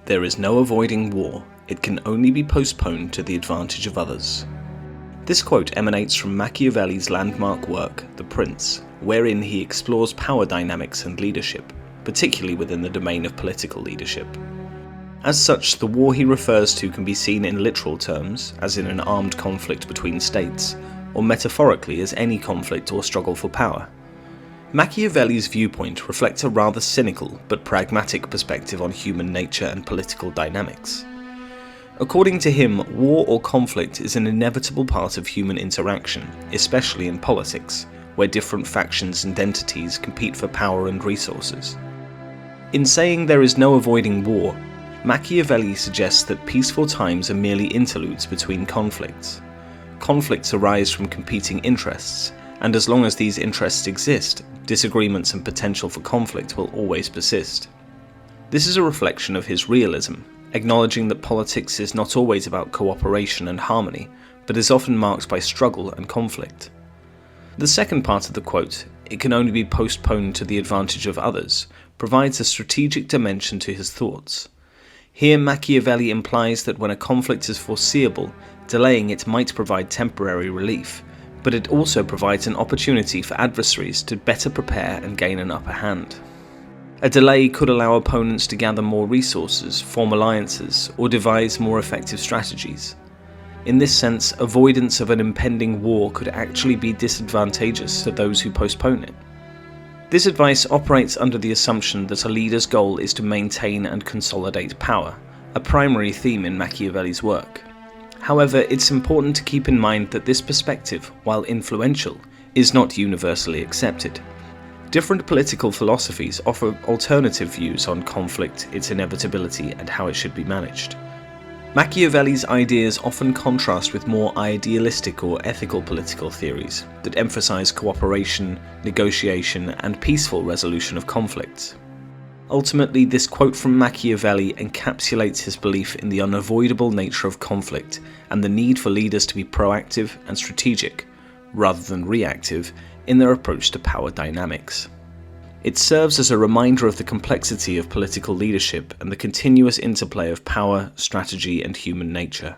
There is no avoiding war, it can only be postponed to the advantage of others. This quote emanates from Machiavelli's landmark work, The Prince, wherein he explores power dynamics and leadership, particularly within the domain of political leadership. As such, the war he refers to can be seen in literal terms, as in an armed conflict between states, or metaphorically as any conflict or struggle for power. Machiavelli's viewpoint reflects a rather cynical but pragmatic perspective on human nature and political dynamics. According to him, war or conflict is an inevitable part of human interaction, especially in politics, where different factions and entities compete for power and resources. In saying there is no avoiding war, Machiavelli suggests that peaceful times are merely interludes between conflicts. Conflicts arise from competing interests, and as long as these interests exist, disagreements and potential for conflict will always persist. This is a reflection of his realism, acknowledging that politics is not always about cooperation and harmony, but is often marked by struggle and conflict. The second part of the quote, "It can only be postponed to the advantage of others," provides a strategic dimension to his thoughts. Here Machiavelli implies that when a conflict is foreseeable, delaying it might provide temporary relief, but it also provides an opportunity for adversaries to better prepare and gain an upper hand. A delay could allow opponents to gather more resources, form alliances, or devise more effective strategies. In this sense, avoidance of an impending war could actually be disadvantageous to those who postpone it. This advice operates under the assumption that a leader's goal is to maintain and consolidate power, a primary theme in Machiavelli's work. However, it's important to keep in mind that this perspective, while influential, is not universally accepted. Different political philosophies offer alternative views on conflict, its inevitability, and how it should be managed. Machiavelli's ideas often contrast with more idealistic or ethical political theories that emphasize cooperation, negotiation, and peaceful resolution of conflicts. Ultimately, this quote from Machiavelli encapsulates his belief in the unavoidable nature of conflict and the need for leaders to be proactive and strategic, rather than reactive, in their approach to power dynamics. It serves as a reminder of the complexity of political leadership and the continuous interplay of power, strategy, and human nature.